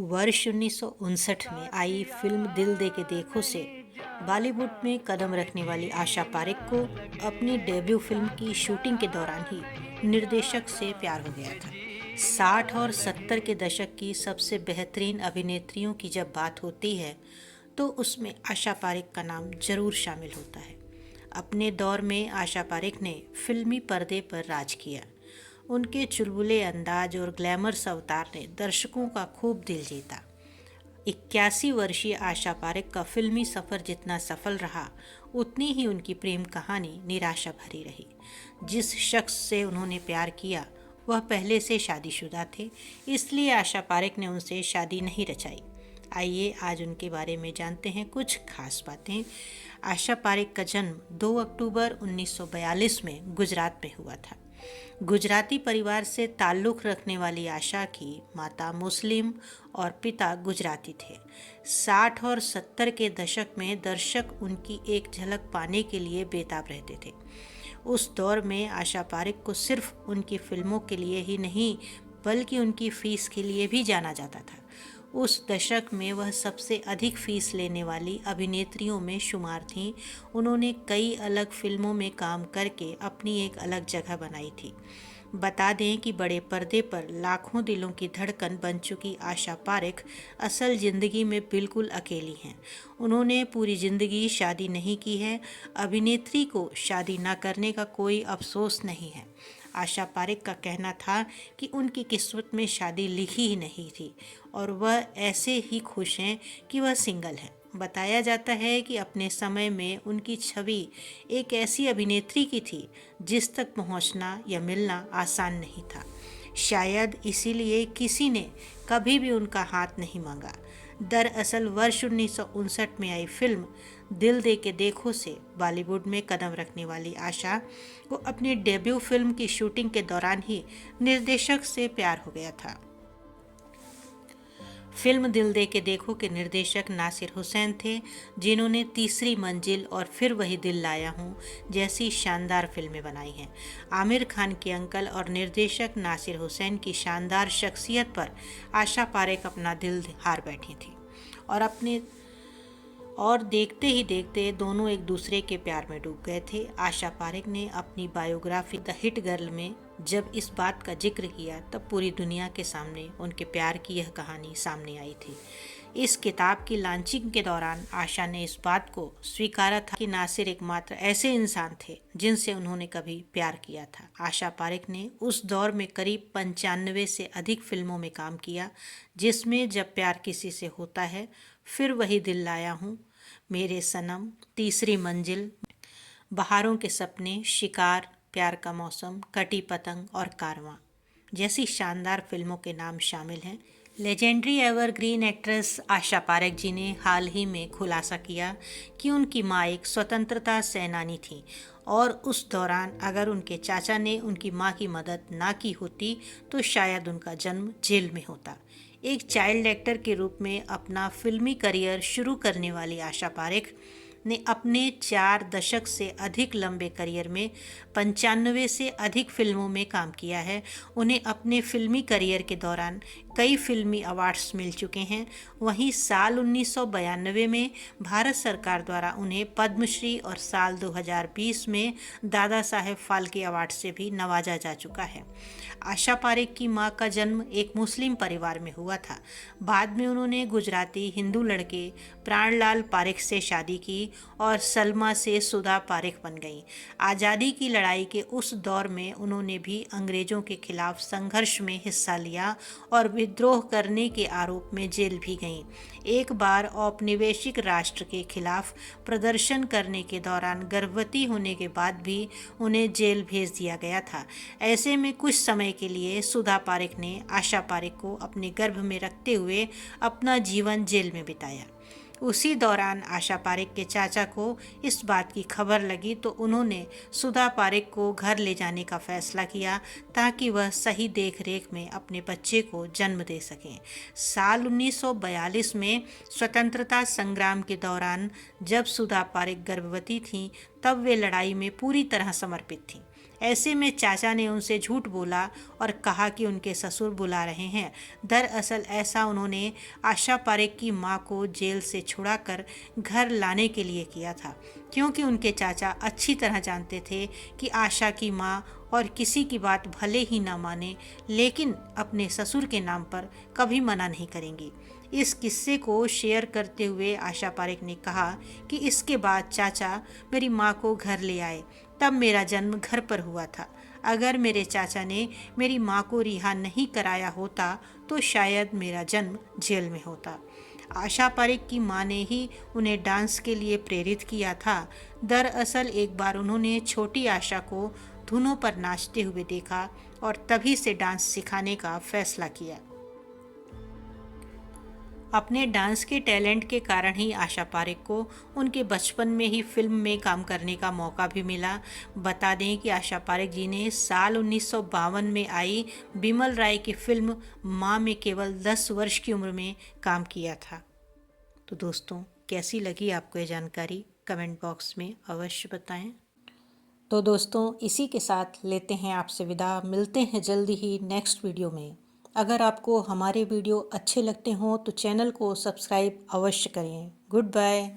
वर्ष 1959 में आई फिल्म दिल दे के देखो से बॉलीवुड में कदम रखने वाली आशा पारेख को अपनी डेब्यू फिल्म की शूटिंग के दौरान ही निर्देशक से प्यार हो गया था। 60 और 70 के दशक की सबसे बेहतरीन अभिनेत्रियों की जब बात होती है तो उसमें आशा पारेख का नाम जरूर शामिल होता है। अपने दौर में आशा पारेख ने फिल्मी पर्दे पर राज किया। उनके चुलबुले अंदाज और ग्लैमरस अवतार ने दर्शकों का खूब दिल जीता। 81 वर्षीय आशा पारेख का फिल्मी सफर जितना सफल रहा, उतनी ही उनकी प्रेम कहानी निराशा भरी रही। जिस शख्स से उन्होंने प्यार किया वह पहले से शादीशुदा थे, इसलिए आशा पारेख ने उनसे शादी नहीं रचाई। आइए आज उनके बारे में जानते हैं कुछ खास बातें। आशा पारेख का जन्म 2 अक्टूबर 1942 में गुजरात में हुआ था। गुजराती परिवार से ताल्लुक़ रखने वाली आशा की माता मुस्लिम और पिता गुजराती थे। 60 और 70 के दशक में दर्शक उनकी एक झलक पाने के लिए बेताब रहते थे। उस दौर में आशा पारेख को सिर्फ उनकी फिल्मों के लिए ही नहीं बल्कि उनकी फीस के लिए भी जाना जाता था। उस दशक में वह सबसे अधिक फीस लेने वाली अभिनेत्रियों में शुमार थीं। उन्होंने कई अलग फिल्मों में काम करके अपनी एक अलग जगह बनाई थी। बता दें कि बड़े पर्दे पर लाखों दिलों की धड़कन बन चुकी आशा पारेख असल ज़िंदगी में बिल्कुल अकेली हैं। उन्होंने पूरी ज़िंदगी शादी नहीं की है। अभिनेत्री को शादी न करने का कोई अफसोस नहीं है। आशा पारेख का कहना था कि उनकी किस्मत में शादी लिखी ही नहीं थी और वह ऐसे ही खुश हैं कि वह सिंगल हैं। बताया जाता है कि अपने समय में उनकी छवि एक ऐसी अभिनेत्री की थी जिस तक पहुंचना या मिलना आसान नहीं था। शायद इसीलिए किसी ने कभी भी उनका हाथ नहीं मांगा। दरअसल वर्ष 1959 में आई फिल्म दिल दे के देखो से बॉलीवुड में कदम रखने वाली आशा को अपनी डेब्यू फिल्म की शूटिंग के दौरान ही निर्देशक से प्यार हो गया था। फिल्म दिल दे के देखो के निर्देशक नासिर हुसैन थे, जिन्होंने तीसरी मंजिल और फिर वही दिल लाया हूँ जैसी शानदार फिल्में बनाई हैं। आमिर खान के अंकल और निर्देशक नासिर हुसैन की शानदार शख्सियत पर आशा पारेख अपना दिल हार बैठी थी और देखते ही देखते दोनों एक दूसरे के प्यार में डूब गए थे। आशा पारेख ने अपनी बायोग्राफी द हिट गर्ल में जब इस बात का जिक्र किया तब पूरी दुनिया के सामने उनके प्यार की यह कहानी सामने आई थी। इस किताब की लॉन्चिंग के दौरान आशा ने इस बात को स्वीकारा था कि नासिर एकमात्र ऐसे इंसान थे जिनसे उन्होंने कभी प्यार किया था। आशा पारेख ने उस दौर में करीब 95 से अधिक फिल्मों में काम किया, जिसमें जब प्यार किसी से होता है, फिर वही दिल लाया हूँ, मेरे सनम, तीसरी मंजिल, बहारों के सपने, शिकार, प्यार का मौसम, कटी पतंग और कारवां जैसी शानदार फिल्मों के नाम शामिल हैं। Legendary evergreen actress Asha Parekh जी ने हाल ही में खुलासा किया कि उनकी माँ एक स्वतंत्रता सेनानी थी और उस दौरान अगर उनके चाचा ने उनकी माँ की मदद ना की होती तो शायद उनका जन्म जेल में होता। एक चाइल्ड एक्टर के रूप में अपना फिल्मी करियर शुरू करने वाली आशा पारेख ने अपने 4 दशक से अधिक लंबे करियर में 95 से अधिक फिल्मों में काम किया है। उन्हें अपने फिल्मी करियर के दौरान कई फिल्मी अवार्ड्स मिल चुके हैं। वहीं साल 1992 में भारत सरकार द्वारा उन्हें पद्मश्री और साल 2020 में दादा साहेब फाल्के अवार्ड से भी नवाजा जा चुका है। आशा पारेख की मां का जन्म एक मुस्लिम परिवार में हुआ था। बाद में उन्होंने गुजराती हिंदू लड़के प्राणलाल पारेख से शादी की और सलमा से सुधा पारेख बन गईं। आज़ादी की लड़ाई के उस दौर में उन्होंने भी अंग्रेज़ों के खिलाफ संघर्ष में हिस्सा लिया और विद्रोह करने के आरोप में जेल भी गईं। एक बार औपनिवेशिक राष्ट्र के खिलाफ प्रदर्शन करने के दौरान गर्भवती होने के बाद भी उन्हें जेल भेज दिया गया था। ऐसे में कुछ समय के लिए सुधा पारेख ने आशा पारेख को अपने गर्भ में रखते हुए अपना जीवन जेल में बिताया। उसी दौरान आशा पारेख के चाचा को इस बात की खबर लगी तो उन्होंने सुधा पारेख को घर ले जाने का फैसला किया ताकि वह सही देख रेख में अपने बच्चे को जन्म दे सकें। साल 1942 में स्वतंत्रता संग्राम के दौरान जब सुधा पारेख गर्भवती थीं तब वे लड़ाई में पूरी तरह समर्पित थीं। ऐसे में चाचा ने उनसे झूठ बोला और कहा कि उनके ससुर बुला रहे हैं। दरअसल ऐसा उन्होंने आशा पारेख की मां को जेल से छुड़ाकर घर लाने के लिए किया था, क्योंकि उनके चाचा अच्छी तरह जानते थे कि आशा की मां और किसी की बात भले ही ना माने, लेकिन अपने ससुर के नाम पर कभी मना नहीं करेंगी। इस किस्से को शेयर करते हुए आशा पारेख ने कहा कि इसके बाद चाचा मेरी माँ को घर ले आए, तब मेरा जन्म घर पर हुआ था। अगर मेरे चाचा ने मेरी माँ को रिहा नहीं कराया होता तो शायद मेरा जन्म जेल में होता। आशा पारेख की माँ ने ही उन्हें डांस के लिए प्रेरित किया था। दरअसल एक बार उन्होंने छोटी आशा को धुनों पर नाचते हुए देखा और तभी से डांस सिखाने का फैसला किया। अपने डांस के टैलेंट के कारण ही आशा पारेख को उनके बचपन में ही फिल्म में काम करने का मौका भी मिला। बता दें कि आशा पारेख जी ने साल 1952 में आई बिमल राय की फिल्म माँ में केवल 10 वर्ष की उम्र में काम किया था। तो दोस्तों, कैसी लगी आपको ये जानकारी कमेंट बॉक्स में अवश्य बताएं। तो दोस्तों, इसी के साथ लेते हैं आपसे विदा। मिलते हैं जल्दी ही नेक्स्ट वीडियो में। अगर आपको हमारे वीडियो अच्छे लगते हों तो चैनल को सब्सक्राइब अवश्य करें। Good bye.